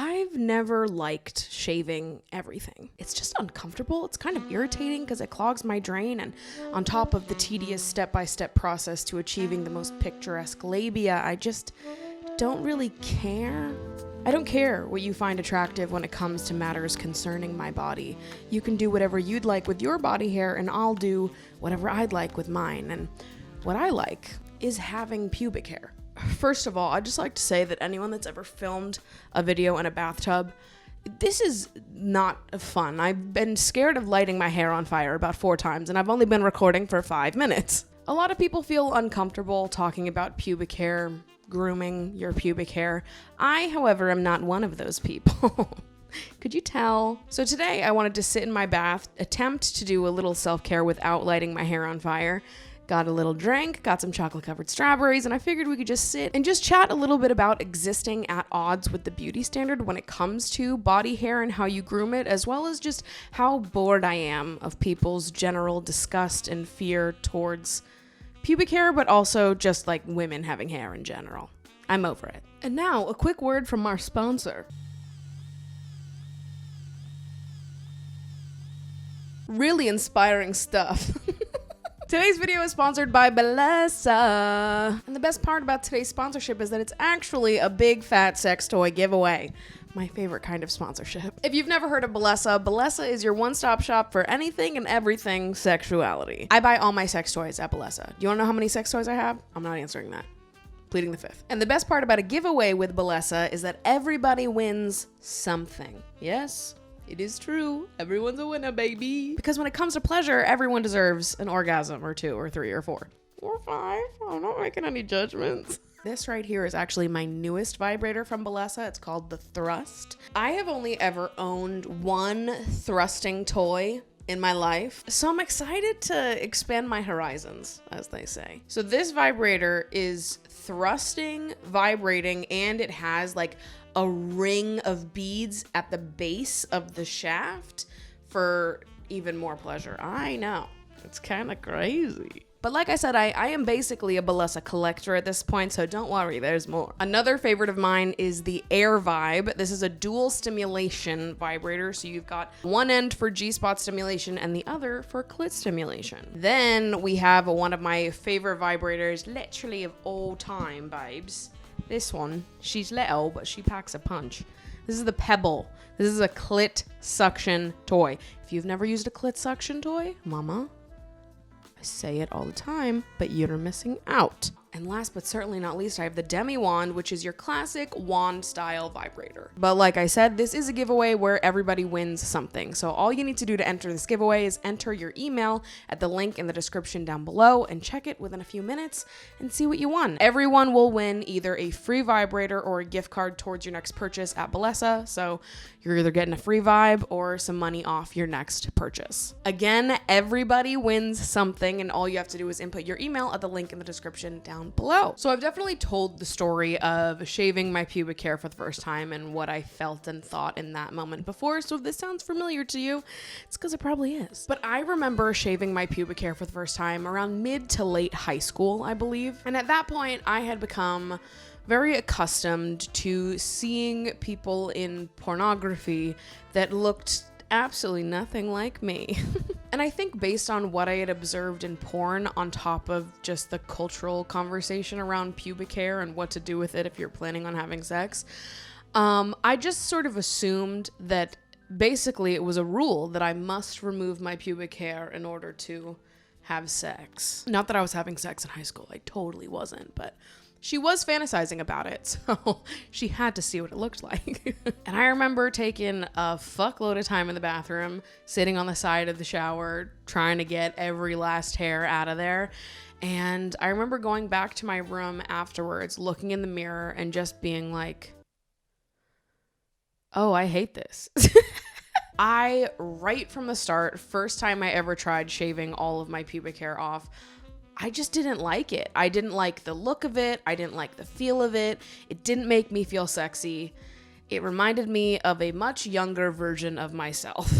I've never liked shaving everything. It's just uncomfortable. It's kind of irritating because it clogs my drain, and on top of the tedious step-by-step process to achieving the most picturesque labia, I just don't really care. I don't care what you find attractive when it comes to matters concerning my body. You can do whatever you'd like with your body hair, and I'll do whatever I'd like with mine. And what I like is having pubic hair. First of all, I'd just like to say that anyone that's ever filmed a video in a bathtub, this is not fun. I've been scared of lighting my hair on fire about 4 times, and I've only been recording for 5 minutes. A lot of people feel uncomfortable talking about pubic hair, grooming your pubic hair. I, however, am not one of those people. Could you tell? So today I wanted to sit in my bath, attempt to do a little self-care without lighting my hair on fire. Got a little drink, got some chocolate-covered strawberries, and I figured we could just sit and just chat a little bit about existing at odds with the beauty standard when it comes to body hair and how you groom it, as well as just how bored I am of people's general disgust and fear towards pubic hair, but also just like women having hair in general. I'm over it. And now, a quick word from our sponsor. Really inspiring stuff. Today's video is sponsored by Bellesa. And the best part about today's sponsorship is that it's actually a big fat sex toy giveaway. My favorite kind of sponsorship. If you've never heard of Bellesa, Bellesa is your one-stop shop for anything and everything sexuality. I buy all my sex toys at Bellesa. Do you wanna know how many sex toys I have? I'm not answering that. Pleading the fifth. And the best part about a giveaway with Bellesa is that everybody wins something. Yes, it is true. Everyone's a winner, baby. Because when it comes to pleasure, everyone deserves an orgasm or 2 or 3 or 4 or 5. I'm not making any judgments. This right here is actually my newest vibrator from Bellesa. It's called the Thrust. I have only ever owned one thrusting toy in my life, so I'm excited to expand my horizons, as they say. So this vibrator is thrusting, vibrating, and it has like a ring of beads at the base of the shaft for even more pleasure. I know, it's kind of crazy. But like I said, I am basically a Bellesa collector at this point, so don't worry, there's more. Another favorite of mine is the Air Vibe. This is a dual stimulation vibrator, so you've got one end for G-spot stimulation and the other for clit stimulation. Then we have one of my favorite vibrators, literally of all time, babes. This one, she's little, but she packs a punch. This is the Pebble. This is a clit suction toy. If you've never used a clit suction toy, mama, I say it all the time, but you're missing out. And last but certainly not least, I have the Demi Wand, which is your classic wand style vibrator. But like I said, this is a giveaway where everybody wins something. So all you need to do to enter this giveaway is enter your email at the link in the description down below and check it within a few minutes and see what you won. Everyone will win either a free vibrator or a gift card towards your next purchase at Bellesa. So you're either getting a free vibe or some money off your next purchase. Again, everybody wins something, and all you have to do is input your email at the link in the description down below. So I've definitely told the story of shaving my pubic hair for the first time and what I felt and thought in that moment before. So if this sounds familiar to you, it's because it probably is. But I remember shaving my pubic hair for the first time around mid to late high school, I believe. And at that point, I had become very accustomed to seeing people in pornography that looked absolutely nothing like me. And I think based on what I had observed in porn, on top of just the cultural conversation around pubic hair and what to do with it if you're planning on having sex, I just sort of assumed that basically it was a rule that I must remove my pubic hair in order to have sex. Not that I was having sex in high school, I totally wasn't, but she was fantasizing about it, so she had to see what it looked like. And I remember taking a fuckload of time in the bathroom, sitting on the side of the shower, trying to get every last hair out of there. And I remember going back to my room afterwards, looking in the mirror and just being like, oh, I hate this. Right from the start, first time I ever tried shaving all of my pubic hair off, I just didn't like it. I didn't like the look of it. I didn't like the feel of it. It didn't make me feel sexy. It reminded me of a much younger version of myself,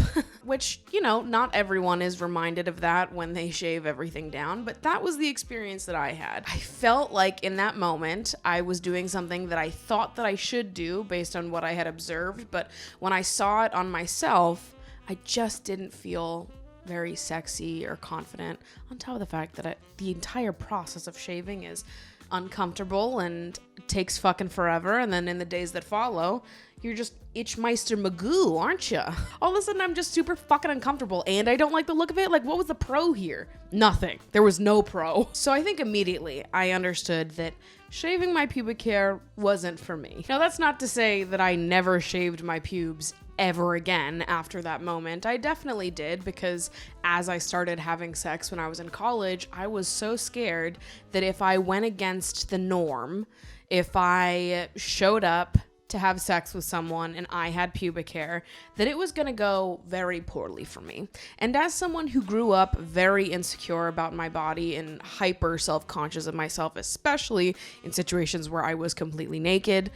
which, you know, not everyone is reminded of that when they shave everything down, but that was the experience that I had. I felt like in that moment, I was doing something that I thought that I should do based on what I had observed, but when I saw it on myself, I just didn't feel very sexy or confident, on top of the fact that the entire process of shaving is uncomfortable and takes fucking forever, and then in the days that follow, you're just Itchmeister Magoo, aren't you? All of a sudden, I'm just super fucking uncomfortable, and I don't like the look of it. Like, what was the pro here? Nothing. There was no pro. So I think immediately I understood that shaving my pubic hair wasn't for me. Now, that's not to say that I never shaved my pubes ever again after that moment. I definitely did, because as I started having sex when I was in college, I was so scared that if I went against the norm, if I showed up to have sex with someone and I had pubic hair, that it was gonna go very poorly for me. And as someone who grew up very insecure about my body and hyper self-conscious of myself, especially in situations where I was completely naked,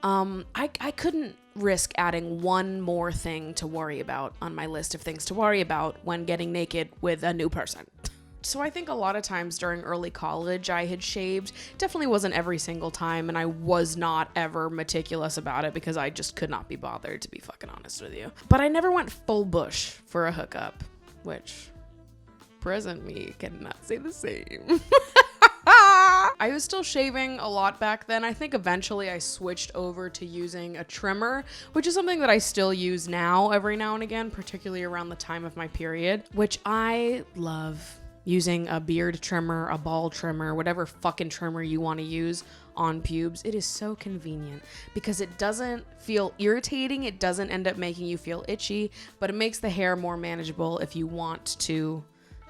I couldn't risk adding one more thing to worry about on my list of things to worry about when getting naked with a new person. So I think a lot of times during early college, I had shaved. Definitely wasn't every single time, and I was not ever meticulous about it because I just could not be bothered, to be fucking honest with you. But I never went full bush for a hookup, which present me cannot say the same. I was still shaving a lot back then. I think eventually I switched over to using a trimmer, which is something that I still use now every now and again, particularly around the time of my period, which I love. Using a beard trimmer, a ball trimmer, whatever fucking trimmer you want to use on pubes. It is so convenient because it doesn't feel irritating. It doesn't end up making you feel itchy, but it makes the hair more manageable if you want to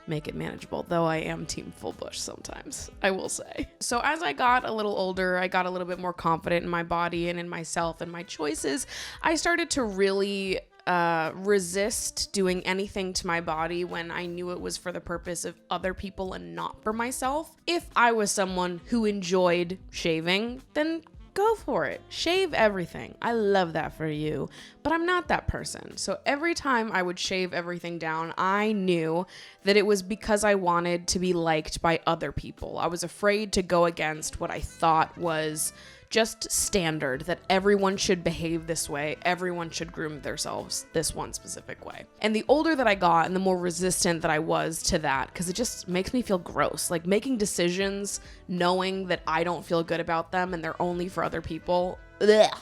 make it manageable, though I am team full bush sometimes, I will say. So as I got a little older, I got a little bit more confident in my body and in myself and my choices. I started to really resist doing anything to my body when I knew it was for the purpose of other people and not for myself. If I was someone who enjoyed shaving, then go for it. Shave everything. I love that for you, but I'm not that person. So every time I would shave everything down, I knew that it was because I wanted to be liked by other people. I was afraid to go against what I thought was just standard, that everyone should behave this way, everyone should groom themselves this one specific way. And the older that I got and the more resistant that I was to that, because it just makes me feel gross. Like making decisions knowing that I don't feel good about them and they're only for other people. Ugh.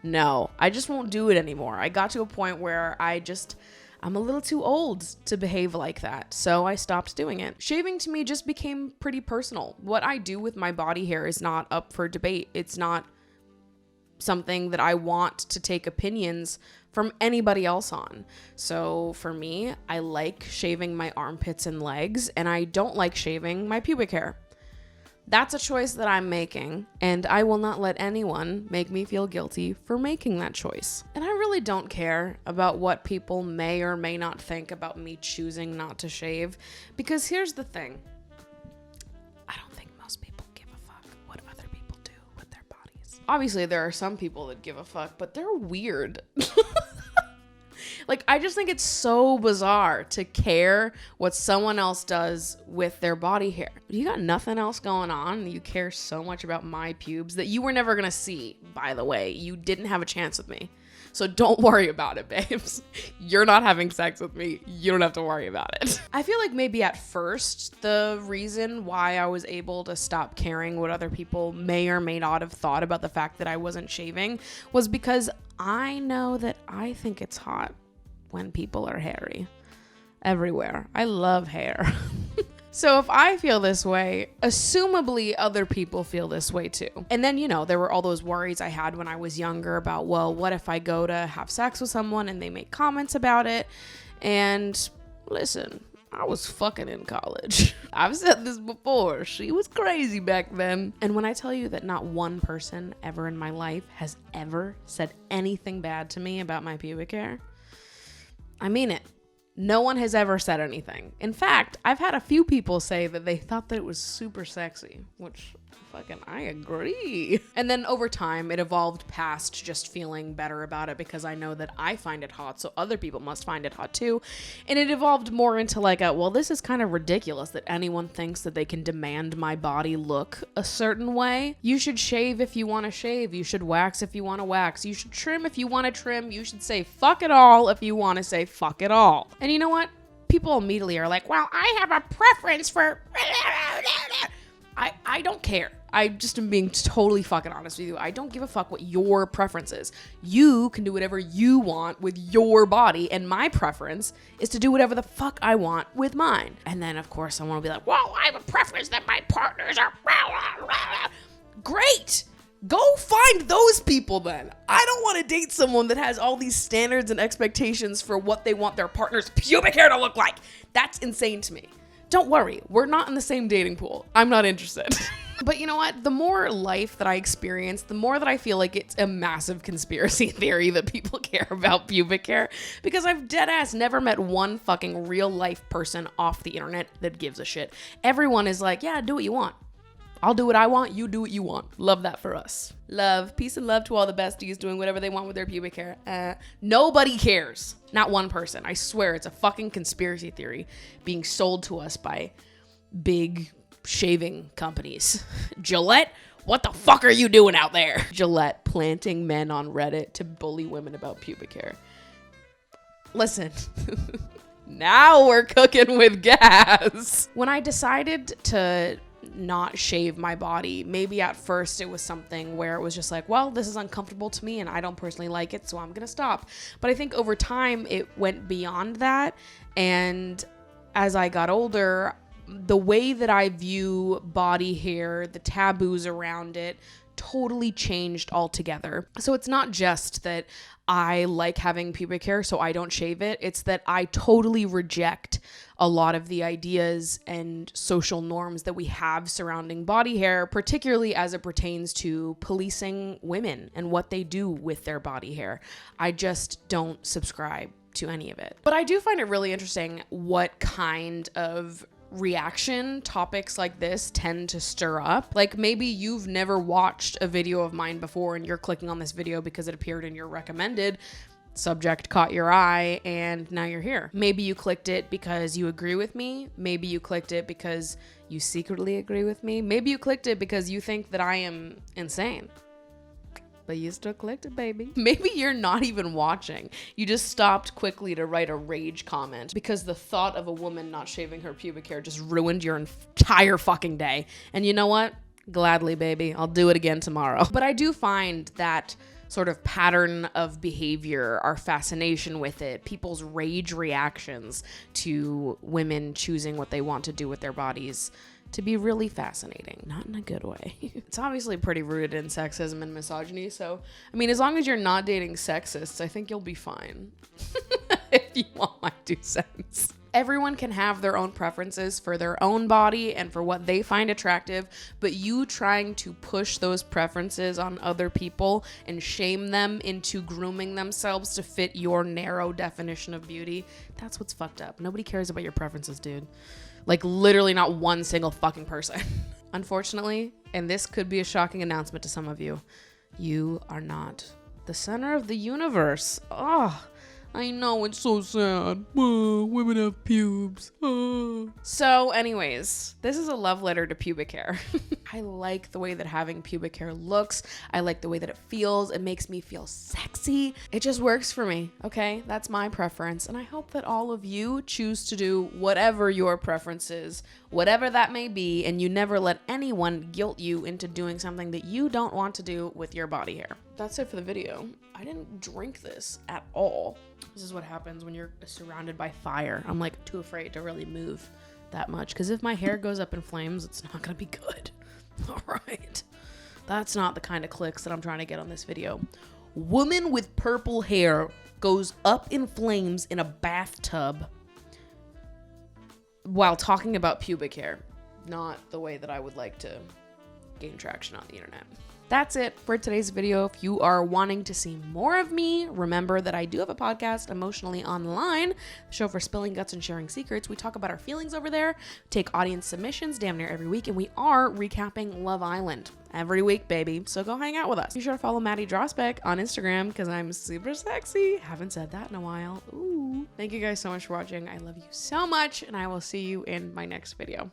No, I just won't do it anymore. I got to a point where I'm a little too old to behave like that, so I stopped doing it. Shaving to me just became pretty personal. What I do with my body hair is not up for debate. It's not something that I want to take opinions from anybody else on. So for me, I like shaving my armpits and legs, and I don't like shaving my pubic hair. That's a choice that I'm making, and I will not let anyone make me feel guilty for making that choice. And I really don't care about what people may or may not think about me choosing not to shave, because here's the thing. I don't think most people give a fuck what other people do with their bodies. Obviously, there are some people that give a fuck, but they're weird. Like, I just think it's so bizarre to care what someone else does with their body hair. You got nothing else going on. You care so much about my pubes that you were never going to see, by the way. You didn't have a chance with me. So don't worry about it, babes. You're not having sex with me. You don't have to worry about it. I feel like maybe at first, the reason why I was able to stop caring what other people may or may not have thought about the fact that I wasn't shaving was because I know that I think it's hot when people are hairy everywhere. I love hair. So if I feel this way, assumably other people feel this way too. And then, you know, there were all those worries I had when I was younger about, well, what if I go to have sex with someone and they make comments about it? And listen, I was fucking in college. I've said this before. She was crazy back then. And when I tell you that not one person ever in my life has ever said anything bad to me about my pubic hair, I mean it. No one has ever said anything. In fact, I've had a few people say that they thought that it was super sexy, which Fucking, I agree. And then over time, it evolved past just feeling better about it because I know that I find it hot, so other people must find it hot too. And it evolved more into like well, this is kind of ridiculous that anyone thinks that they can demand my body look a certain way. You should shave if you want to shave. You should wax if you want to wax. You should trim if you want to trim. You should say fuck it all if you want to say fuck it all. And you know what? People immediately are like, well, I have a preference for... I don't care. I just am being totally fucking honest with you. I don't give a fuck what your preference is. You can do whatever you want with your body, and my preference is to do whatever the fuck I want with mine. And then, of course, someone will be like, well, I have a preference that my partners are... Great! Go find those people then. I don't want to date someone that has all these standards and expectations for what they want their partner's pubic hair to look like. That's insane to me. Don't worry, we're not in the same dating pool. I'm not interested. But you know what? The more life that I experience, the more that I feel like it's a massive conspiracy theory that people care about pubic hair, because I've deadass never met one fucking real life person off the internet that gives a shit. Everyone is like, yeah, do what you want. I'll do what I want, you do what you want. Love that for us. Love, peace and love to all the besties doing whatever they want with their pubic hair. Nobody cares. Not one person. I swear it's a fucking conspiracy theory being sold to us by big shaving companies. Gillette, what the fuck are you doing out there? Gillette planting men on Reddit to bully women about pubic hair. Listen. Now we're cooking with gas. When I decided to not shave my body, maybe at first it was something where it was just like, well, this is uncomfortable to me and I don't personally like it, so I'm gonna stop. But I think over time it went beyond that, and as I got older, the way that I view body hair, the taboos around it, totally changed altogether. So it's not just that I like having pubic hair so I don't shave it. It's that I totally reject a lot of the ideas and social norms that we have surrounding body hair, particularly as it pertains to policing women and what they do with their body hair. I just don't subscribe to any of it. But I do find it really interesting what kind of reaction topics like this tend to stir up. Like maybe you've never watched a video of mine before and you're clicking on this video because it appeared in your recommended, subject caught your eye, and now you're here. Maybe you clicked it because you agree with me. Maybe you clicked it because you secretly agree with me. Maybe you clicked it because you think that I am insane. But you still clicked it, baby. Maybe you're not even watching. You just stopped quickly to write a rage comment because the thought of a woman not shaving her pubic hair just ruined your entire fucking day. And you know what? Gladly, baby. I'll do it again tomorrow. But I do find that sort of pattern of behavior, our fascination with it, people's rage reactions to women choosing what they want to do with their bodies, to be really fascinating. Not in a good way. It's obviously pretty rooted in sexism and misogyny, so, I mean, as long as you're not dating sexists, I think you'll be fine. If you want my 2 cents. Everyone can have their own preferences for their own body and for what they find attractive, but you trying to push those preferences on other people and shame them into grooming themselves to fit your narrow definition of beauty, that's what's fucked up. Nobody cares about your preferences, dude. Like, literally not one single fucking person. Unfortunately, and this could be a shocking announcement to some of you, you are not the center of the universe. Oh, I know, it's so sad. Women have pubes. So anyways, this is a love letter to pubic hair. I like the way that having pubic hair looks. I like the way that it feels. It makes me feel sexy. It just works for me, okay? That's my preference. And I hope that all of you choose to do whatever your preference is, whatever that may be, and you never let anyone guilt you into doing something that you don't want to do with your body hair. That's it for the video. I didn't drink this at all. This is what happens when you're surrounded by fire. I'm like too afraid to really move that much because if my hair goes up in flames, it's not gonna be good. All right. That's not the kind of clicks that I'm trying to get on this video. Woman with purple hair goes up in flames in a bathtub while talking about pubic hair. Not the way that I would like to gain traction on the internet. That's it for today's video. If you are wanting to see more of me, remember that I do have a podcast, Emotionally Online, a show for spilling guts and sharing secrets. We talk about our feelings over there, take audience submissions damn near every week, and we are recapping Love Island every week, baby. So go hang out with us. Be sure to follow Maddie Dragsbaek on Instagram because I'm super sexy. Haven't said that in a while. Ooh. Thank you guys so much for watching. I love you so much, and I will see you in my next video.